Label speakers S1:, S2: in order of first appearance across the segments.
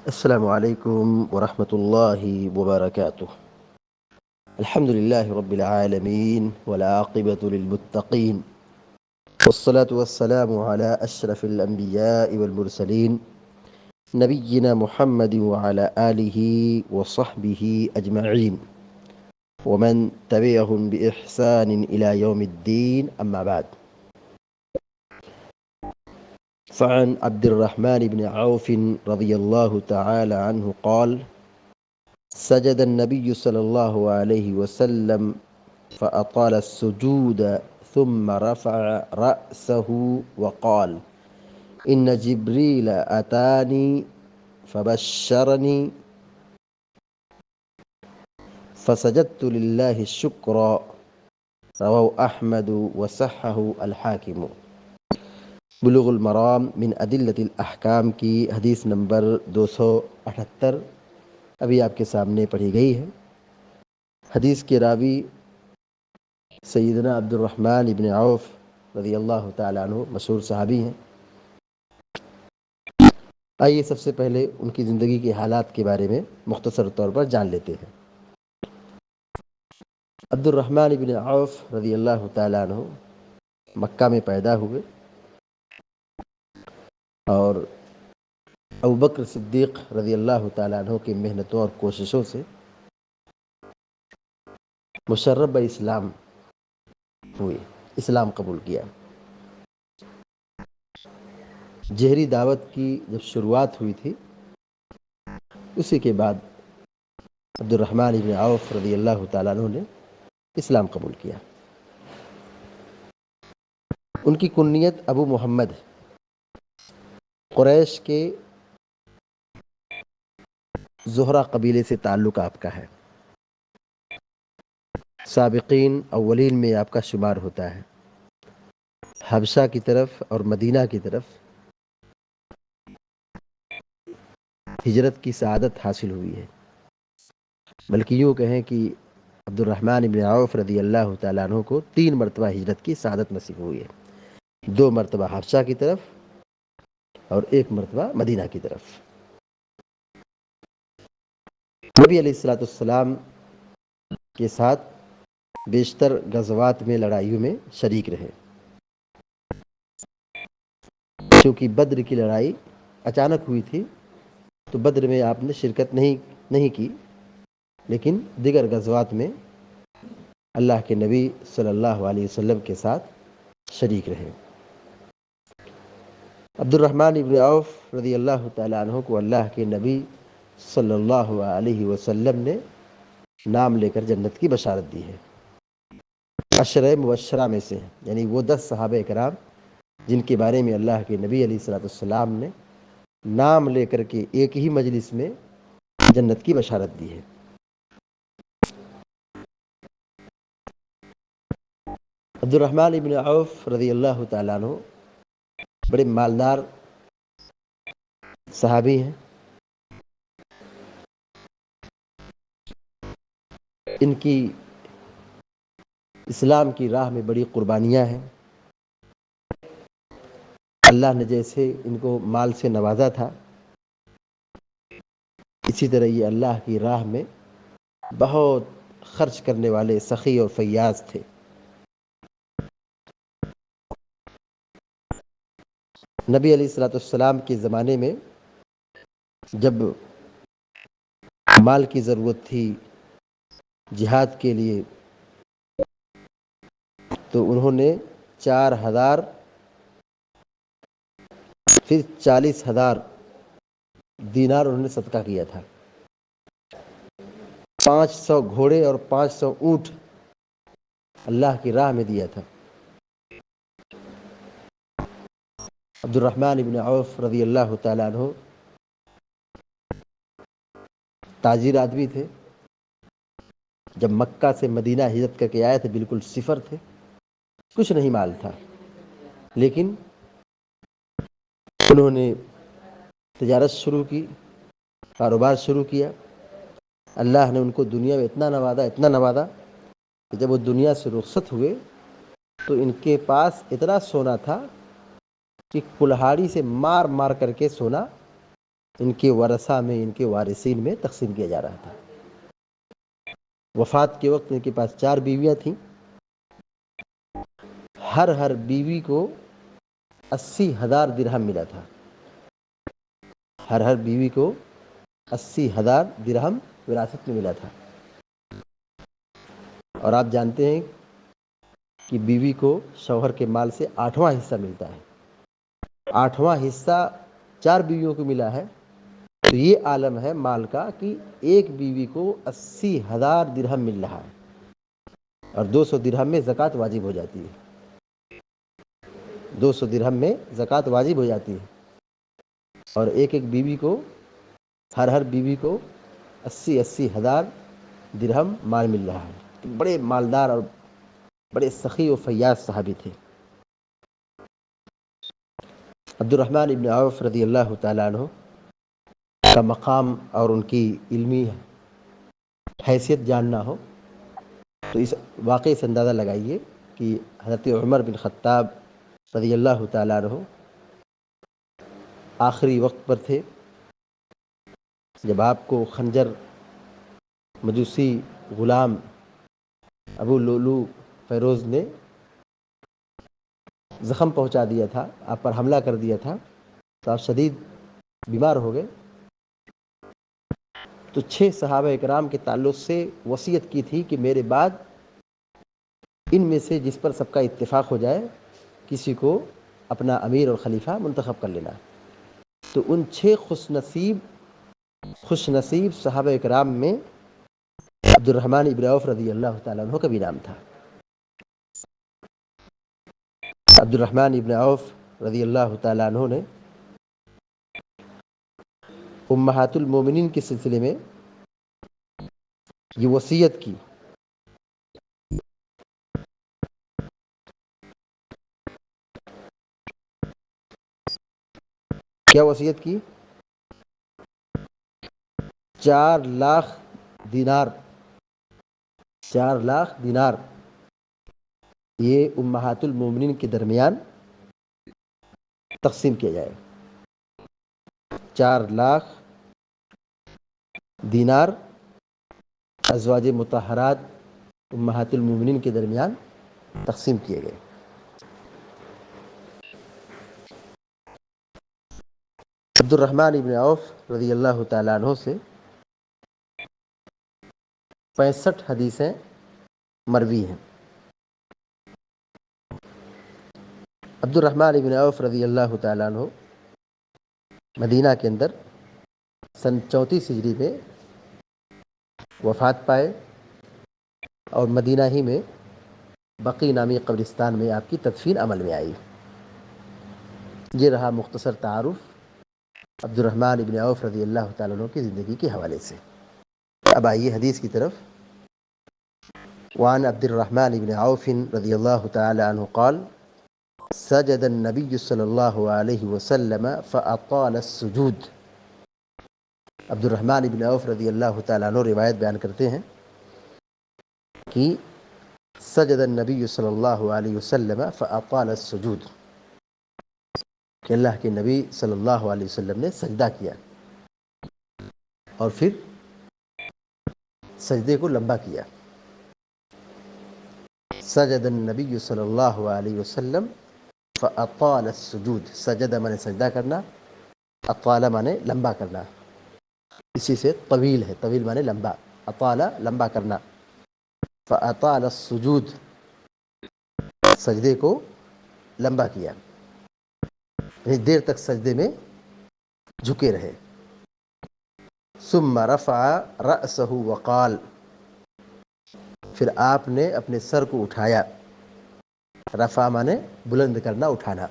S1: السلام عليكم ورحمة الله وبركاته. الحمد لله رب العالمين والعاقبة للمتقين، والصلاة والسلام على أشرف الأنبياء والمرسلين نبينا محمد وعلى آله وصحبه أجمعين ومن تبعهم بإحسان إلى يوم الدين، أما بعد. فعن عبد الرحمن بن عوف رضي الله تعالى عنه قال: سجد النبي صلى الله عليه وسلم فأطال السجود ثم رفع رأسه وقال: إن جبريل أتاني فبشرني فسجدت لله الشكر. رواه أحمد وصححه الحاكم. بلوغ المرام من أدلة الأحکام کی حدیث نمبر 278 ابھی آپ کے سامنے پڑھی گئی ہے۔ حدیث کے راوی سیدنا عبد الرحمن ابن عوف رضی اللہ تعالیٰ عنہ مشہور صحابی ہیں۔ آئیے سب سے پہلے ان کی زندگی کے حالات کے بارے میں مختصر طور پر جان لیتے ہیں۔ عبد الرحمن ابن عوف رضی اللہ تعالیٰ عنہ مکہ میں پیدا ہوئے اور ابوبکر صدیق رضی اللہ تعالیٰ عنہ کی محنتوں اور کوششوں سے مشرب اسلام ہوئے، اسلام قبول کیا۔ جہری دعوت کی جب شروعات ہوئی تھی، اسی کے بعد عبد الرحمن ابن عوف رضی اللہ تعالیٰ عنہ نے اسلام قبول کیا۔ ان کی کنیت ابو محمد، قریش کے زہرہ قبیلے سے تعلق آپ کا ہے، سابقین اولین میں آپ کا شمار ہوتا ہے۔ حبشہ کی طرف اور مدینہ کی طرف ہجرت کی سعادت حاصل ہوئی ہے، بلکہ یوں کہیں کہ عبد الرحمن ابن عوف رضی اللہ تعالیٰ عنہ کو 3 مرتبہ ہجرت کی سعادت نصیب ہوئی ہے، 2 مرتبہ حبشہ کی طرف اور 1 مرتبہ مدینہ کی طرف۔ نبی علیہ الصلوۃ والسلام کے ساتھ بیشتر غزوات میں، لڑائیوں میں شریک رہے، کیونکہ بدر کی لڑائی اچانک ہوئی تھی تو بدر میں آپ نے شرکت نہیں کی، لیکن دیگر غزوات میں اللہ کے نبی صلی اللہ علیہ وسلم کے ساتھ شریک رہے۔ عبد الرحمن ابن عوف رضی اللہ تعالیٰ عنہ کو اللہ کے نبی صلی اللہ علیہ وسلم نے نام لے کر جنت کی بشارت دی ہے۔ عشرہ مبشرہ میں سے، یعنی وہ 10 صحابہ کرام جن کے بارے میں اللہ کے نبی علیہ الصلوۃ والسلام نے نام لے کر کے ایک ہی مجلس میں جنت کی بشارت دی ہے۔ عبد الرحمن ابن عوف رضی اللہ تعالیٰ عنہ بڑے مالدار صحابی ہیں۔ ان کی اسلام کی راہ میں بڑی قربانیاں ہیں۔ اللہ نے جیسے ان کو مال سے نوازا تھا، اسی طرح یہ اللہ کی راہ میں بہت خرچ کرنے والے سخی اور فیاض تھے۔ نبی علیہ الصلوۃ والسلام کے زمانے میں جب مال کی ضرورت تھی جہاد کے لیے، تو انہوں نے 4000 پھر 40,000 دینار انہوں نے صدقہ کیا تھا۔ 500 گھوڑے اور 500 اونٹ اللہ کی راہ میں دیا تھا۔ عبد الرحمن ابن عوف رضی اللہ تعالیٰ عنہ تاجر آدمی تھے۔ جب مکہ سے مدینہ ہجرت کر کے آئے تھے بالکل صفر تھے، کچھ نہیں مال تھا، لیکن انہوں نے تجارت شروع کی، کاروبار شروع کیا۔ اللہ نے ان کو دنیا میں اتنا نوازا کہ جب وہ دنیا سے رخصت ہوئے تو ان کے پاس اتنا سونا تھا کہ کلہاڑی سے مار مار کر کے سونا ان کے ورثہ میں، ان کے وارثین میں تقسیم کیا جا رہا تھا۔ وفات کے وقت ان کے پاس 4 بیویاں تھیں، ہر بیوی کو 80,000 درہم ملا تھا۔ ہر بیوی کو 80,000 درہم وراثت میں ملا تھا۔ اور آپ جانتے ہیں کہ بیوی کو شوہر کے مال سے 8واں حصہ ملتا ہے۔ 8واں حصہ 4 بیویوں کو ملا ہے، تو یہ عالم ہے مال کا کہ ایک بیوی کو 80,000 درہم مل رہا ہے، اور 200 درہم میں زکوٰۃ واجب ہو جاتی ہے۔ 200 درہم میں زکوٰۃ واجب ہو جاتی ہے، اور ایک بیوی کو، ہر بیوی کو 80,000 درہم مال مل رہا ہے۔ بڑے مالدار اور بڑے سخی و فیاض صحابی تھے۔ عبد الرحمن ابن عوف رضی اللہ تعالیٰ عنہ کا مقام اور ان کی علمی حیثیت جاننا ہو تو اس واقعے سے اندازہ لگائیے کہ حضرت عمر بن خطاب رضی اللہ تعالیٰ عنہ آخری وقت پر تھے، جب آپ کو خنجر مجوسی غلام ابو لؤلؤ فیروز نے زخم پہنچا دیا تھا، آپ پر حملہ کر دیا تھا، تو آپ شدید بیمار ہو گئے۔ تو 6 صحابہ اکرام کے تعلق سے وصیت کی تھی کہ میرے بعد ان میں سے جس پر سب کا اتفاق ہو جائے کسی کو اپنا امیر اور خلیفہ منتخب کر لینا۔ تو ان 6 خوش نصیب صحابہ اکرام میں عبد الرحمن ابن عوف رضی اللہ تعالیٰ عنہ کا بھی نام تھا۔ عبد الرحمن ابن عوف رضی اللہ تعالیٰ عنہ نے امہات المومنین کے سلسلے میں یہ وصیت کی، کیا وصیت کی؟ 4 لاکھ دینار، 4 لاکھ دینار یہ امہات المومنین کے درمیان تقسیم کیا جائے۔ 4 لاکھ دینار ازواج مطہرات امہات المومنین کے درمیان تقسیم کیے گئے۔ عبد الرحمن ابن عوف رضی اللہ تعالیٰ عنہ سے 65 حدیثیں مروی ہیں۔ عبد الرحمن ابن عوف رضی اللہ تعالیٰ عنہ مدینہ کے اندر سن 34 ہجری میں وفات پائے، اور مدینہ ہی میں بقی نامی قبرستان میں آپ کی تدفین عمل میں آئی۔ یہ رہا مختصر تعارف عبد الرحمن ابن عوف رضی اللہ تعالیٰ عنہ کی زندگی کے حوالے سے۔ اب آئیے حدیث کی طرف۔ وعن عبد الرحمن بن عوف رضی اللہ تعالی عنہ قال سجد النبی صلی اللہ علیہ وسلم فأطال السجود۔ عبد الرحمن بن عوف رضی اللہ تعالیٰ عنہ روایت بیان کرتے ہیں کہ سجد النبی صلی اللہ علیہ وسلم فأطال السجود، کہ اللہ کے نبی صلی اللہ علیہ وسلم نے سجدہ کیا اور پھر سجدے کو لمبا کیا۔ سجد النبی صلی اللہ علیہ وسلم فأطال السجود، سجد مانے سجدہ کرنا، اطال مانے لمبا کرنا، اسی سے طویل ہے، طویل مانے لمبا، اطال لمبا کرنا۔ فأطال السجود، سجدے کو لمبا کیا، یعنی دیر تک سجدے میں جھکے رہے۔ ثم رفع رأسه وقال، پھر آپ نے اپنے سر کو اٹھایا۔ رفع مانے بلند کرنا، اٹھانا،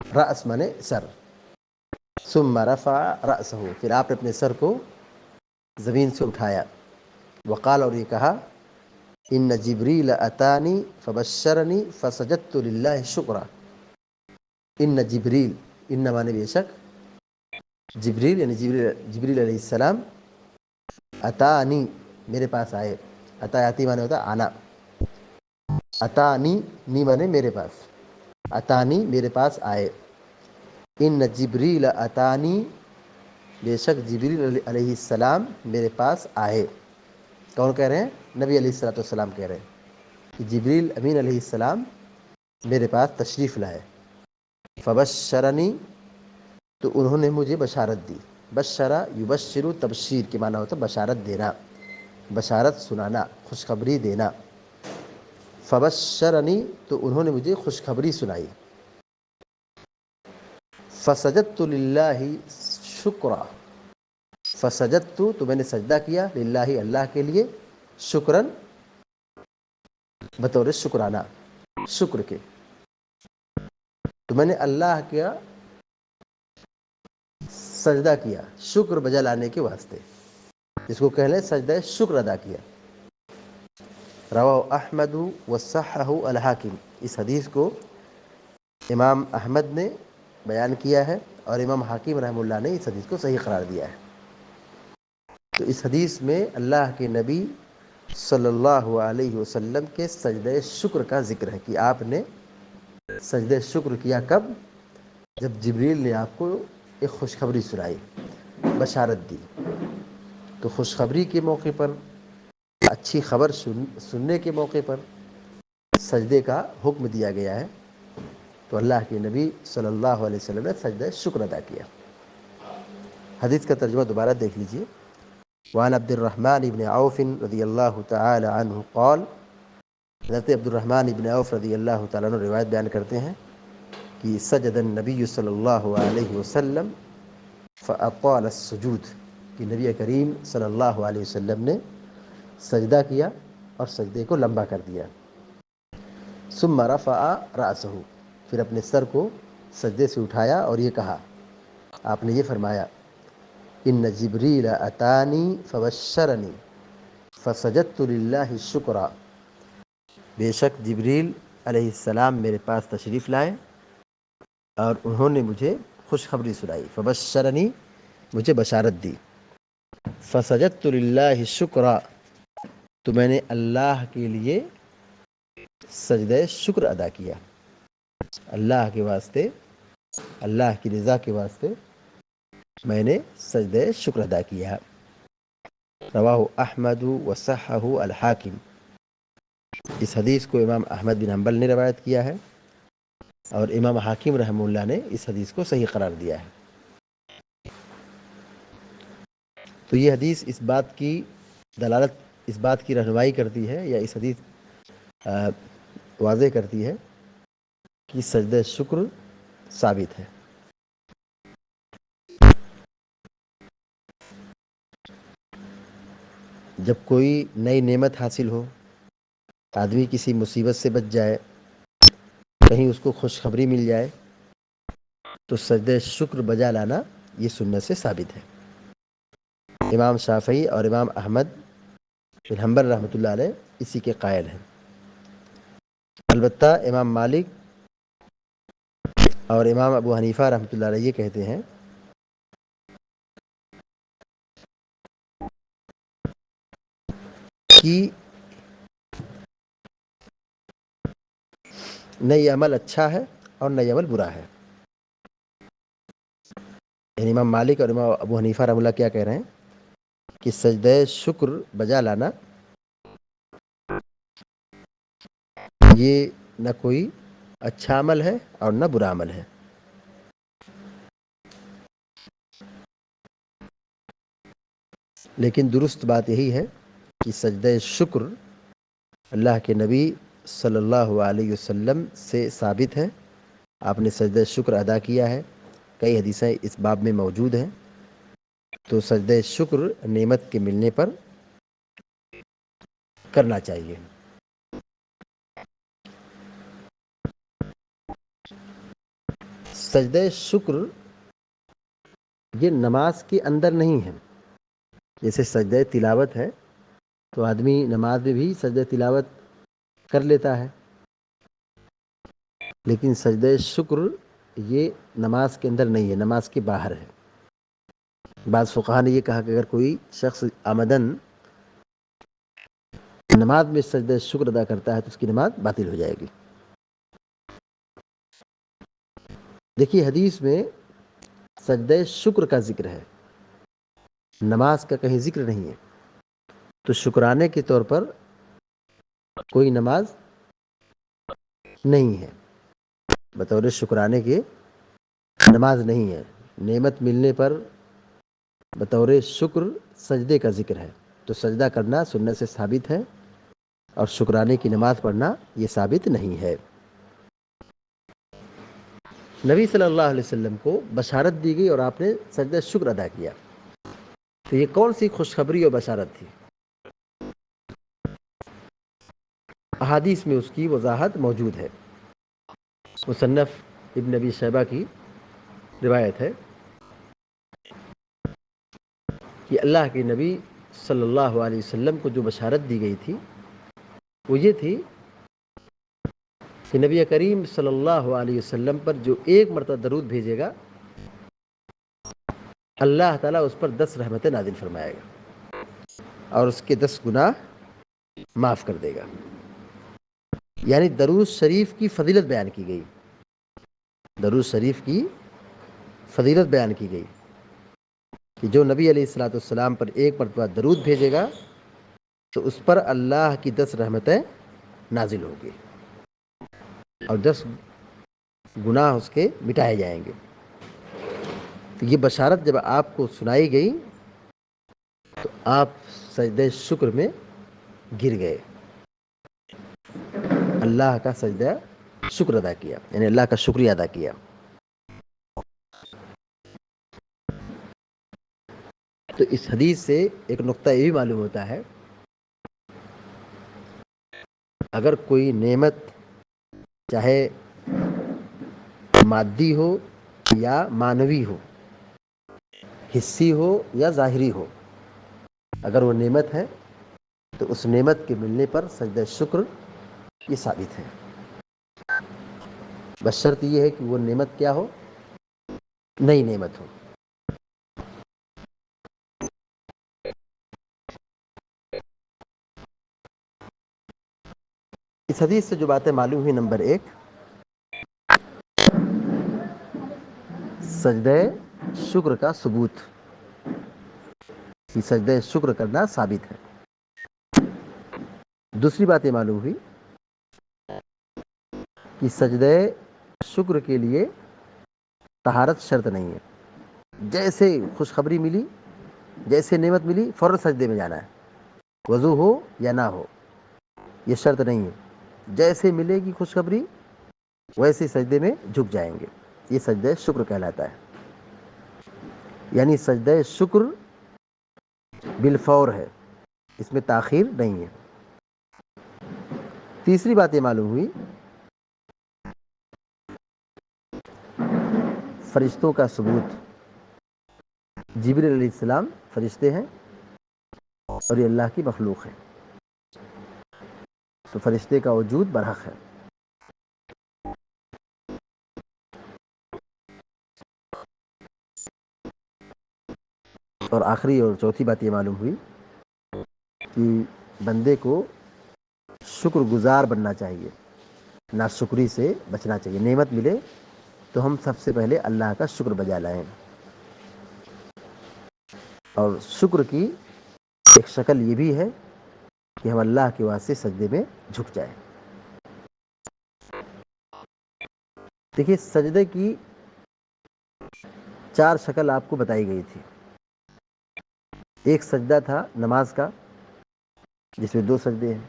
S1: رأس مانے سر۔ ثم رفع رأسه، پھر آپ نے اپنے سر کو زمین سے اٹھایا۔ وقال، اور یہ کہا، ان جبریل اتانی فبشرنی فسجدت للہ شکرا۔ ان جبریل، ان مانے بے شک، جبریل یعنی جبریل علیہ السلام، اتانی میرے پاس آئے، اتی مانے ہوتا آنا، اتانی نی مانے میرے پاس، اتانی میرے پاس آئے، ان جبریل اتانی، بے شک جبریل علیہ السلام میرے پاس آئے. کون کہہ رہے ہیں؟ نبی علیہ الصلوۃ والسلام کہہ رہے ہیں کہ جبریل امین علیہ السلام میرے پاس تشریف لائے. فبشرنی، تو انہوں نے مجھے بشارت دی. بشرا یبشر تبشیر کے معنی ہوتا ہے بشارت دینا، بشارت سنانا، خوشخبری دینا. فبشرنی، تو انہوں نے مجھے خوشخبری سنائی. فسجدت للہ شکرا، فسجدت، تو میں نے سجدہ کیا، للہ اللہ کے لیے، شکرن بطور شکرانہ، شکر کے. تو میں نے اللہ کا سجدہ کیا شکر بجا لانے کے واسطے، جس کو کہہ لیں سجدہ شکر ادا کیا. رواہ احمد وصححہ الحاکم، اس حدیث کو امام احمد نے بیان کیا ہے اور امام حاکم رحمہ اللہ نے اس حدیث کو صحیح قرار دیا ہے. تو اس حدیث میں اللہ کے نبی صلی اللہ علیہ وسلم کے سجدہ شکر کا ذکر ہے کہ آپ نے سجدہ شکر کیا کب؟ جب جبریل نے آپ کو ایک خوشخبری سنائی، بشارت دی. تو خوشخبری کے موقع پر، اچھی خبر سننے کے موقع پر سجدے کا حکم دیا گیا ہے. تو اللہ کے نبی صلی اللہ علیہ وسلم نے سجدہ شکر ادا کیا. حدیث کا ترجمہ دوبارہ دیکھ لیجئے. وعن عبد الرحمن بن عوف رضی اللہ تعالی عنہ قال، حضرت عبد الرحمن بن عوف رضی اللہ تعالیٰ عنہ روایت بیان کرتے ہیں کہ سجد النبی صلی اللہ علیہ وسلم فاطال السجود، کہ نبی کریم صلی اللہ علیہ وسلم نے سجدہ کیا اور سجدے کو لمبا کر دیا. ثم رفع رأسہ، پھر اپنے سر کو سجدے سے اٹھایا اور یہ کہا، آپ نے یہ فرمایا، ان جبریل اتانی فبشرنی فسجدت للہ شکرا، بے شک جبریل علیہ السلام میرے پاس تشریف لائے اور انہوں نے مجھے خوشخبری سنائی. فبشرنی، مجھے بشارت دی. فسجدت للہ شکرا، تو میں نے اللہ کے لیے سجدہ شکر ادا کیا، اللہ کے واسطے، اللہ کی رضا کے واسطے میں نے سجدہ شکر ادا کیا. رواہ احمد وصححہ الحاکم، اس حدیث کو امام احمد بن حنبل نے روایت کیا ہے اور امام حاکم رحمہ اللہ نے اس حدیث کو صحیح قرار دیا ہے. تو یہ حدیث اس بات کی دلالت، اس بات کی رہنمائی کرتی ہے، یا اس حدیث واضح کرتی ہے کہ سجدہ شکر ثابت ہے. جب کوئی نئی نعمت حاصل ہو، آدمی کسی مصیبت سے بچ جائے، کہیں اس کو خوشخبری مل جائے، تو سجدہ شکر بجا لانا یہ سنت سے ثابت ہے. امام شافعی اور امام احمد بن حنبل رحمۃ اللہ علیہ اسی کے قائل ہیں. البتہ امام مالک اور امام ابو حنیفہ رحمۃ اللہ علیہ یہ کہتے ہیں کہ نہ یہ عمل اچھا ہے اور نہ یہ عمل برا ہے. یعنی امام مالک اور امام ابو حنیفہ رحمۃ اللہ کیا کہہ رہے ہیں کہ سجدہ شکر بجا لانا یہ نہ کوئی اچھا عمل ہے اور نہ برا عمل ہے. لیکن درست بات یہی ہے کہ سجدہ شکر اللہ کے نبی صلی اللہ علیہ وسلم سے ثابت ہے. آپ نے سجدہ شکر ادا کیا ہے، کئی حدیثیں اس باب میں موجود ہیں. تو سجدہ شکر نعمت کے ملنے پر کرنا چاہیے. سجدہ شکر یہ نماز کے اندر نہیں ہے. جیسے سجدہ تلاوت ہے تو آدمی نماز میں بھی سجدہ تلاوت کر لیتا ہے، لیکن سجدہ شکر یہ نماز کے اندر نہیں ہے، نماز کے باہر ہے. بعض فقہا نے یہ کہا کہ اگر کوئی شخص عمدن نماز میں سجدہ شکر ادا کرتا ہے تو اس کی نماز باطل ہو جائے گی. دیکھیے حدیث میں سجدہ شکر کا ذکر ہے، نماز کا کہیں ذکر نہیں ہے. تو شکرانے کے طور پر کوئی نماز نہیں ہے، بطور شکرانے کے نماز نہیں ہے. نعمت ملنے پر بطور شکر سجدے کا ذکر ہے، تو سجدہ کرنا سنت سے ثابت ہے، اور شکرانے کی نماز پڑھنا یہ ثابت نہیں ہے. نبی صلی اللہ علیہ وسلم کو بشارت دی گئی اور آپ نے سجدہ شکر ادا کیا. تو یہ کون سی خوشخبری اور بشارت تھی؟ احادیث میں اس کی وضاحت موجود ہے. مصنف ابن ابی شیبہ کی روایت ہے کہ اللہ کے نبی صلی اللہ علیہ وسلم کو جو بشارت دی گئی تھی وہ یہ تھی کہ نبی کریم صلی اللہ علیہ وسلم پر جو ایک مرتبہ درود بھیجے گا، اللہ تعالیٰ اس پر 10 رحمتیں نازل فرمائے گا اور اس کے 10 گناہ معاف کر دے گا. یعنی درود شریف کی فضیلت بیان کی گئی، درود شریف کی فضیلت بیان کی گئی کہ جو نبی علیہ الصلوۃ والسلام پر ایک مرتبہ درود بھیجے گا تو اس پر اللہ کی 10 رحمتیں نازل ہوگی اور 10 گناہ اس کے مٹائے جائیں گے. تو یہ بشارت جب آپ کو سنائی گئی تو آپ سجدہ شکر میں گر گئے، اللہ کا سجدہ شکر ادا کیا، یعنی اللہ کا شکریہ ادا کیا. تو اس حدیث سے ایک نقطہ یہ بھی معلوم ہوتا ہے، اگر کوئی نعمت چاہے مادی ہو یا معنوی ہو، حصی ہو یا ظاہری ہو، اگر وہ نعمت ہے تو اس نعمت کے ملنے پر سجدہ شکر یہ ثابت ہے. بس شرط یہ ہے کہ وہ نعمت کیا ہو؟ نئی نعمت ہو. اس حدیث سے جو باتیں معلوم ہوئی، نمبر 1، سجدہ شکر کا ثبوت، کہ سجدہ شکر کرنا ثابت ہے. دوسری بات یہ معلوم ہوئی کہ سجدہ شکر کے لیے طہارت شرط نہیں ہے. جیسے خوشخبری ملی، جیسے نعمت ملی، فوراً سجدے میں جانا ہے، وضو ہو یا نہ ہو، یہ شرط نہیں ہے. جیسے ملے گی خوشخبری ویسے سجدے میں جھک جائیں گے، یہ سجدہ شکر کہلاتا ہے. یعنی سجدہ شکر بالفور ہے، اس میں تاخیر نہیں ہے. تیسری بات یہ معلوم ہوئی، فرشتوں کا ثبوت. جبریل علیہ السلام فرشتے ہیں اور یہ اللہ کی مخلوق ہے، تو فرشتے کا وجود برحق ہے. اور آخری اور چوتھی بات یہ معلوم ہوئی کہ بندے کو شکر گزار بننا چاہیے، ناشکری سے بچنا چاہیے. نعمت ملے تو ہم سب سے پہلے اللہ کا شکر بجا لائیں، اور شکر کی ایک شکل یہ بھی ہے کہ ہم اللہ کے واسطے سجدے میں جھک جائیں. دیکھیے، سجدے کی 4 شکل آپ کو بتائی گئی تھی. ایک سجدہ تھا نماز کا جس میں 2 سجدے ہیں،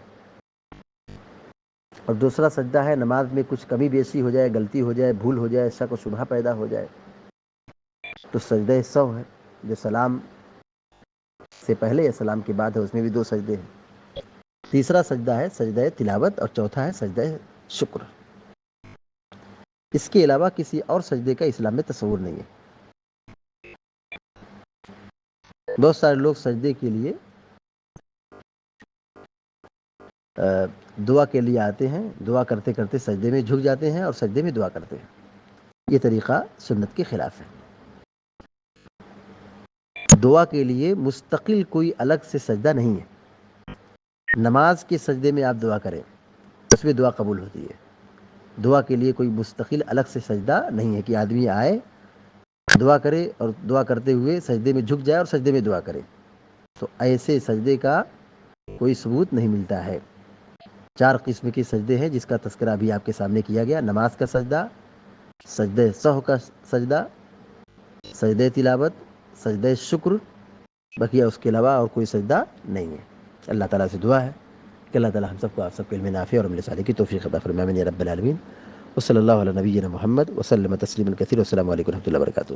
S1: اور دوسرا سجدہ ہے نماز میں کچھ کمی بیشی ہو جائے، غلطی ہو جائے، بھول ہو جائے، شک و شبہ پیدا ہو جائے، تو سجدہ سہو ہے جو سلام سے پہلے یا سلام کے بعد ہے، اس میں بھی 2 سجدے ہیں. تیسرا سجدہ ہے سجدہ تلاوت، اور چوتھا ہے سجدہ شکر. اس کے علاوہ کسی اور سجدے کا اسلام میں تصور نہیں ہے. بہت سارے لوگ سجدے کے لیے دعا کے لیے آتے ہیں، دعا کرتے کرتے سجدے میں جھک جاتے ہیں اور سجدے میں دعا کرتے ہیں. یہ طریقہ سنت کے خلاف ہے. دعا کے لیے مستقل کوئی الگ سے سجدہ نہیں ہے. نماز کے سجدے میں آپ دعا کریں، اس میں دعا قبول ہوتی ہے. دعا کے لیے کوئی مستقل الگ سے سجدہ نہیں ہے کہ آدمی آئے، دعا کرے اور دعا کرتے ہوئے سجدے میں جھک جائے اور سجدے میں دعا کرے، تو ایسے سجدے کا کوئی ثبوت نہیں ملتا ہے۔ 4 قسم کے سجدے ہیں جس کا تذکرہ ابھی آپ کے سامنے کیا گیا: نماز کا سجدہ، سجدہ سہو کا سجدہ، سجدہ تلاوت، سجدہ شکر، بقیہ اس کے علاوہ اور کوئی سجدہ نہیں ہے۔ اللہ تعالیٰ سے دعا ہے کہ اللہ تعالیٰ ہم سب کو آپ سب کے علم نافع اور عمل صالح کی توفیق عطا فرمائے، آمین یا رب العالمین۔ وصلی اللہ علی نبینا محمد وسلم تسلیما کثیرا، والسلام علیکم و رحمۃ اللہ وبرکاتہ۔